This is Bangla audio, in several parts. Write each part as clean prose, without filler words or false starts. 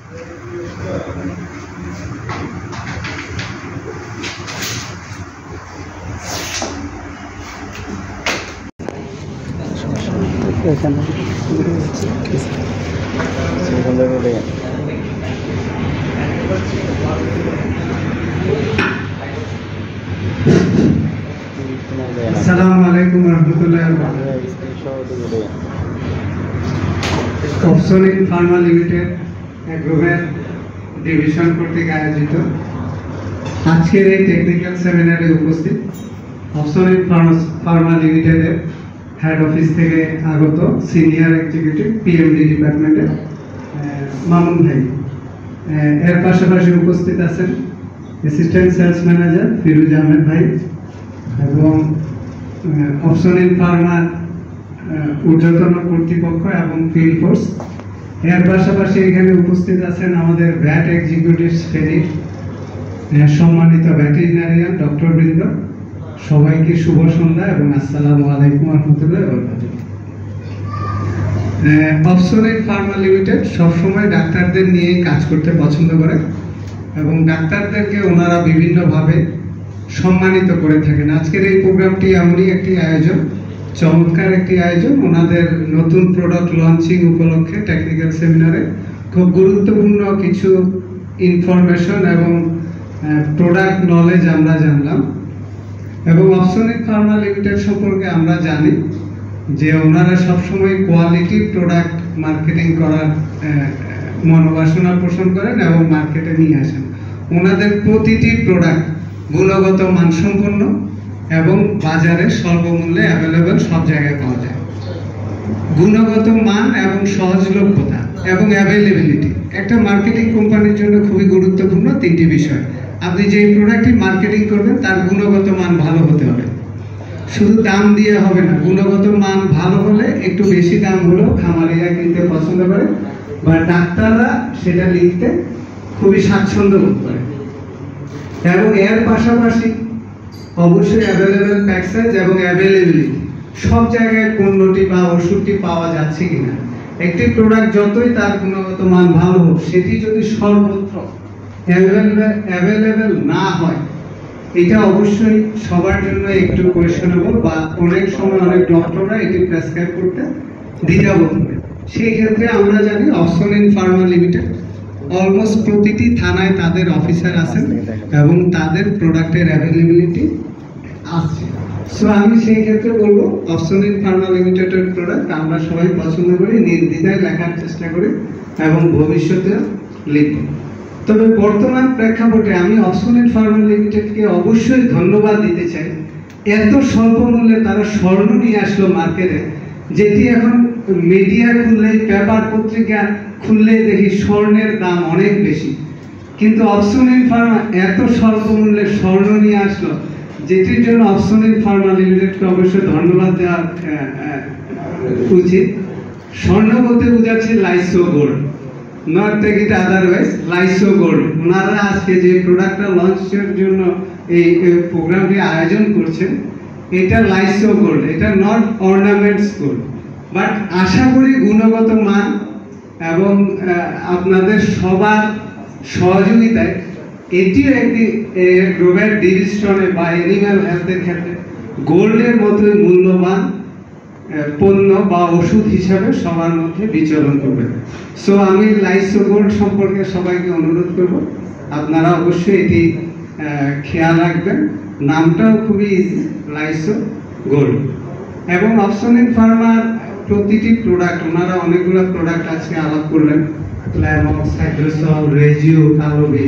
Assalamualaikum warahmatullahi wabarakatuh. Opsonic Pharma Limited Agrovet division কর্তৃক আয়োজিত আজকের এই টেকনিক্যাল সেমিনারে উপস্থিত অপসনিক ফার্মা লিমিটেডের হেড অফিস থেকে আগত সিনিয়র এক্সিকিউটিভ পিএমডি ডিপার্টমেন্টের মামুন ভাই, এর পাশাপাশি উপস্থিত আছেন assistant sales manager Firoz Ahmed ভাই এবং অপসনিক ফার্মার ঊর্ধ্বতন কর্তৃপক্ষ এবং ফিল্ড ফোর্স। এর পাশাপাশি এখানে উপস্থিত আছেন আমাদের ভ্যাট এক্সিকিউটিভ ফেরির সম্মানিত ভেটেরিনারিয়ান ডক্টর বৃন্দ। সবাইকে শুভ সন্ধ্যা এবং আসসালামু আলাইকুম রহমতুল্লাহ। অপসনিক ফার্মা লিমিটেড সবসময় ডাক্তারদের নিয়ে কাজ করতে পছন্দ করে এবং ডাক্তারদেরকে ওনারা বিভিন্নভাবে সম্মানিত করে থাকেন। আজকের এই প্রোগ্রামটি এমনই একটি আয়োজন, চমৎকার একটি আয়োজন। ওনাদের নতুন প্রোডাক্ট লঞ্চিং উপলক্ষে টেকনিক্যাল সেমিনারে খুব গুরুত্বপূর্ণ কিছু ইনফরমেশন এবং প্রোডাক্ট নলেজ আমরা জানলাম। এবং অপসনিক ফার্মা লিমিটেড সম্পর্কে আমরা জানি যে ওনারা সবসময় কোয়ালিটি প্রোডাক্ট মার্কেটিং করার মনোবাসনা পোষণ করেন এবং মার্কেটে নিয়ে আসেন। ওনাদের প্রতিটি প্রোডাক্ট গুণগত মানসম্পন্ন এবং বাজারে স্বল্পমূল্যে অ্যাভেলেবেল সব জায়গায় পাওয়া যায়। গুণগত মান এবং সহজলভ্যতা এবং অ্যাভেলেবিলিটি একটা মার্কেটিং কোম্পানির জন্য খুবই গুরুত্বপূর্ণ তিনটি বিষয়। আপনি যে প্রোডাক্টটি মার্কেটিং করবেন তার গুণগত মান ভালো হতে হবে, শুধু দাম দিয়ে হবে না। গুণগত মান ভালো হলে একটু বেশি দাম হলেও খামারিরা কিনতে পছন্দ করে বা ডাক্তাররা সেটা লিখতে খুবই স্বাচ্ছন্দ্য বোধ করে। এবং এর পাশাপাশি অবশ্যই অ্যাভেলেবেল প্যাক সাইজ এবং অ্যাভেলেবিলিটি, সব জায়গায় পণ্যটি বা ওষুধটি পাওয়া যাচ্ছে কিনা। একটি প্রোডাক্ট যতই তার গুণগত মান ভালো হোক, সেটি যদি সর্বত্র অ্যাভেলেবেল না হয়, এটা অবশ্যই সবার জন্য একটু কোয়েশনেবল বা অনেক সময় অনেক ডক্টররা এটি প্রেসক্রাইব করতে দ্বিধাবোধ করে। সেই ক্ষেত্রে আমরা জানি অপসনিক ফার্মা লিমিটেড অলমোস্ট প্রতিটি থানায় তাদের অফিসার আছেন এবং তাদের প্রোডাক্টের অ্যাভেলেবিলিটি আছে। সো আমি সেই ক্ষেত্রে বলবো অপসনিক ফার্মা লিমিটেডের প্রোডাক্ট আমরা সবাই পছন্দ করি, নির্দ্বিধায় লেখার চেষ্টা করি এবং ভবিষ্যতে লিখব। তবে বর্তমান প্রেক্ষাপটে আমি অপসনিক ফার্মা লিমিটেডকে অবশ্যই ধন্যবাদ দিতে চাই। এত স্বল্প মূল্যে তারা স্বর্ণ নিয়ে আসলো মার্কেটে, যেটি এখন মিডিয়া খুললে, পেপার পত্রিকা খুললে দেখি স্বর্ণের দাম অনেক বেশি, কিন্তু অপসনিক ফার্মা এত স্বল্প মূল্যে স্বর্ণ নিয়ে আসলো, যেটির জন্য অপসনিক ফার্মা লিমিটেডকে অবশ্যই ধন্যবাদ দেওয়া উচিত। স্বর্ণ বলতে বোঝাচ্ছে লাইসো gold, not take it otherwise, লাইসো গোল্ড। ওনারা আজকে যে প্রোডাক্টটা লঞ্চের জন্য এই প্রোগ্রামটি আয়োজন করছেন, এটা লাইসো গোল্ড, এটা নট অর্নামেন্টস গোল্ড। বাট আশা করি গুণগত মান এবং আপনাদের সবার সহযোগিতায় এটিও একটি গ্রোভেট ডিভিশনে বা এনিম্যাল হেলথের ক্ষেত্রে গোল্ডের মতোই মূল্যবান পণ্য বা ওষুধ হিসাবে সবার মধ্যে বিচরণ করবে। সো আমি লাইসো গোল্ড সম্পর্কে সবাইকে অনুরোধ করব, আপনারা অবশ্যই এটি খেয়াল রাখবেন। নামটাও খুবই ইজি, লাইসো গোল্ড। এবং অপসনিক ফার্মার প্রতিটি প্রোডাক্ট, ওনারা অনেকগুলো প্রোডাক্ট আজকে আলাপ করলেন, ক্লাইমক্স, হাইড্রোসল, রেজিও, কালোবি,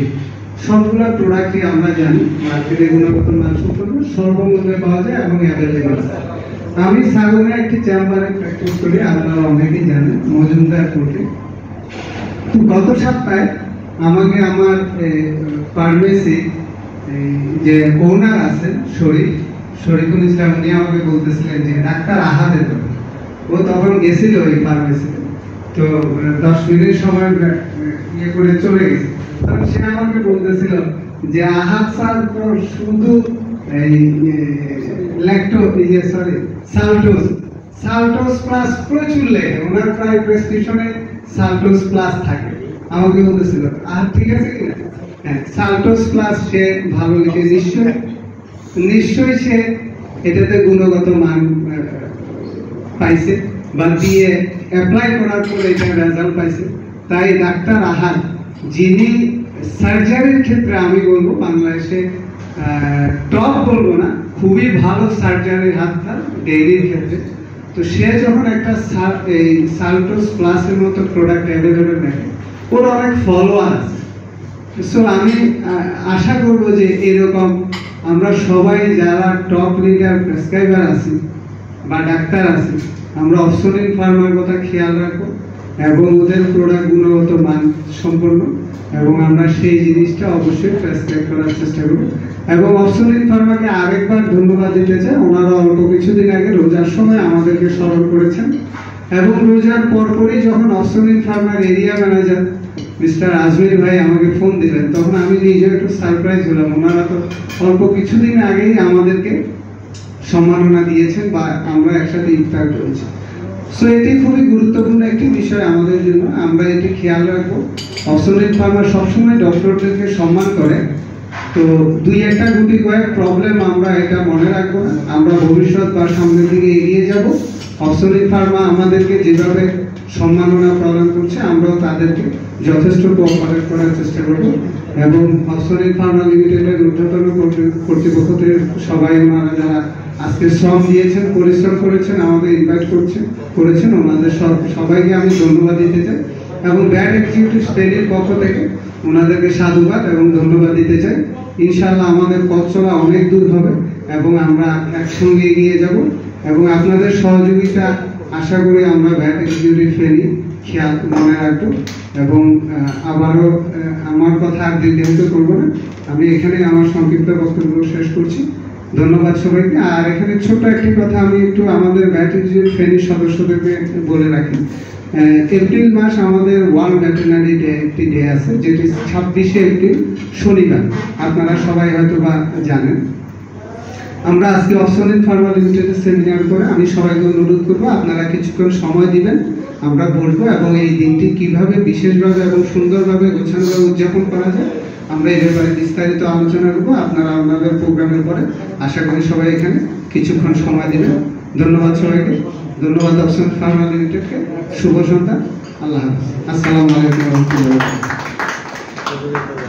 সবগুলো প্রোডাক্টই আমরা জানি মার্কেটে গুণগত মান সম্পন্ন, স্বল্পমূল্যে পাওয়া যায় এবং অ্যাভেলেবেল। আমি সাগুনে একটি চেম্বারে প্র্যাকটিস করি, আপনারা অনেকেই জানেন, মজুমদার কোর্টে। তো গত সপ্তাহে আমাকে আমার ফার্মেসি যে ওনার আছেন শরীফুল ইসলাম, উনি আমাকে বলতেছিলেন যে ডাক্তার আহাদের কথা। ও তখন গেছিল ওই ফার্মেসিতে, তো 10 মিনিট সময় ইয়ে করে চলে গেছে। তখন সে আমাকে বলতেছিল যে আহাদ স্যার তো শুধু সালটোস প্লাস প্রচুর লেখে, ওনার প্রায় প্রেসক্রিপশনে সালটোস প্লাস থাকে। আমাকে বলতেছিল আর ঠিক আছে কিনা। হ্যাঁ, সাল্টোস প্লাস সে ভালো লিখে, নিশ্চয়ই সে এটাতে গুণগত মান পাইছে বা দিয়ে অ্যাপ্লাই করার পর এটা রেজাল্ট পাইছে। তাই ডাক্তার আহাদ, যিনি সার্জারির ক্ষেত্রে আমি বলবো বাংলাদেশে টপ বলবো না, খুবই ভালো সার্জারির হাত তার ডেইলির ক্ষেত্রে। তো সে যখন একটা এই সাল্টোস প্লাসের মতো প্রোডাক্ট অ্যাভেলেবেল দেখে, ওর অনেক ফলোয়ার আছে। সো আমি আশা করবো যে এরকম আমরা সবাই যারা টপ লিডার প্রেসক্রাইবার আছি বা ডাক্তার আছি, আমরা অপসনিন ফার্মার কথা খেয়াল রাখবো এবং ওদের প্রোডাক্ট গুণগত মান সম্পন্ন, এবং আমরা সেই জিনিসটা অবশ্যই প্রেসক্রাইব করার চেষ্টা করব। এবং অপসনিন ফার্মাকে আরেকবার ধন্যবাদ দিতে চাই, ওনারা অল্প কিছুদিন আগে রোজার সময় আমাদেরকে স্মরণ করেছেন, এবং রোজার পরপরই যখন অপসনিন ফার্মার এরিয়া ম্যানেজার মিস্টার আজমির ভাই আমাকে ফোন দিলেন, তখন আমি নিজে একটু সারপ্রাইজ হলাম। ওনারা তো অল্প কিছুদিন আগেই আমাদেরকে সম্মাননা দিয়েছেন বা আমরা একসাথে ইফতার করেছি। সো এটি খুবই গুরুত্বপূর্ণ একটি বিষয় আমাদের জন্য, আমরা এটি খেয়াল রাখবো। অপসনিন ফার্মা সবসময় ডক্টরদেরকে সম্মান করে। তো দুই একটা গুটি কয়েক প্রবলেম আমরা এটা মনে রাখবো না, আমরা ভবিষ্যৎ বা সামনের দিকে এগিয়ে যাব। অপসনিন ফার্মা আমাদেরকে যেভাবে সম্মাননা প্রদান করছে, আমরাও তাদেরকে যথেষ্ট কোঅপারেট করার চেষ্টা করব। এবং অপসনিন ফার্মা লিমিটেডের ঊর্ধ্বতন কর্তৃপক্ষদের সবাই, ওনারা যারা আজকে শ্রম দিয়েছেন, পরিশ্রম করেছেন, আমাদের ইনভাইট করেছেন, ওনাদের সবাইকে আমি ধন্যবাদ দিতে চাই। এবং ব্যাড এক্সিকিউটিভ শ্রেণীর পক্ষ থেকে ওনাদেরকে সাধুবাদ এবং ধন্যবাদ দিতে চাই। ইনশাআল্লাহ আমাদের পথ চলা অনেক দূর হবে এবং আমরা একসঙ্গে এগিয়ে যাব, এবং আপনাদের সহযোগিতা আশা করি আমরা ব্যাড এক্সিকিউটিভ শ্রেণী খেয়াল মনে রাখবো। এবং আবারও আমার কথা আর দীর্ঘায়িত করবো না, আমি এখানে আমার সংক্ষিপ্ত বক্তব্য শেষ করছি। ধন্যবাদ সবাইকে। আর এখানে ছোট একটি কথা আমি একটু আমাদের ব্যাড এক্সিকিউটিভ শ্রেণীর সদস্যদেরকে বলে রাখি। এপ্রিল মাস আমাদের ওয়ার্ল্ড ভেটেরিনারি ডে একটি ডে আছে, যেটি 26শে এপ্রিল শনিবার, আপনারা সবাই হয়তো বা জানেন। আমরা আজকে অপসনিন ফার্মা লিমিটেডের সেমিনার করে আমি সবাইকে অনুরোধ করবো আপনারা কিছুক্ষণ সময় দিবেন, আমরা বলবো এবং এই দিনটি কিভাবে বিশেষভাবে এবং সুন্দরভাবে গোছানোভাবে উদযাপন করা যায় আমরা এই ব্যাপারে বিস্তারিত আলোচনা করবো। আপনারা আপনাদের প্রোগ্রামের পরে আশা করি সবাই এখানে কিছুক্ষণ সময় দিবেন। ধন্যবাদ সবাইকে, ধন্যবাদ অপসনিন ফার্মা লিমিটেডকে। শুভ সন্ধ্যা, আল্লাহ হাফেজ, আসসালামু আলাইকুম ওয়া রাহমাতুল্লাহি ওয়া বারাকাতুহু।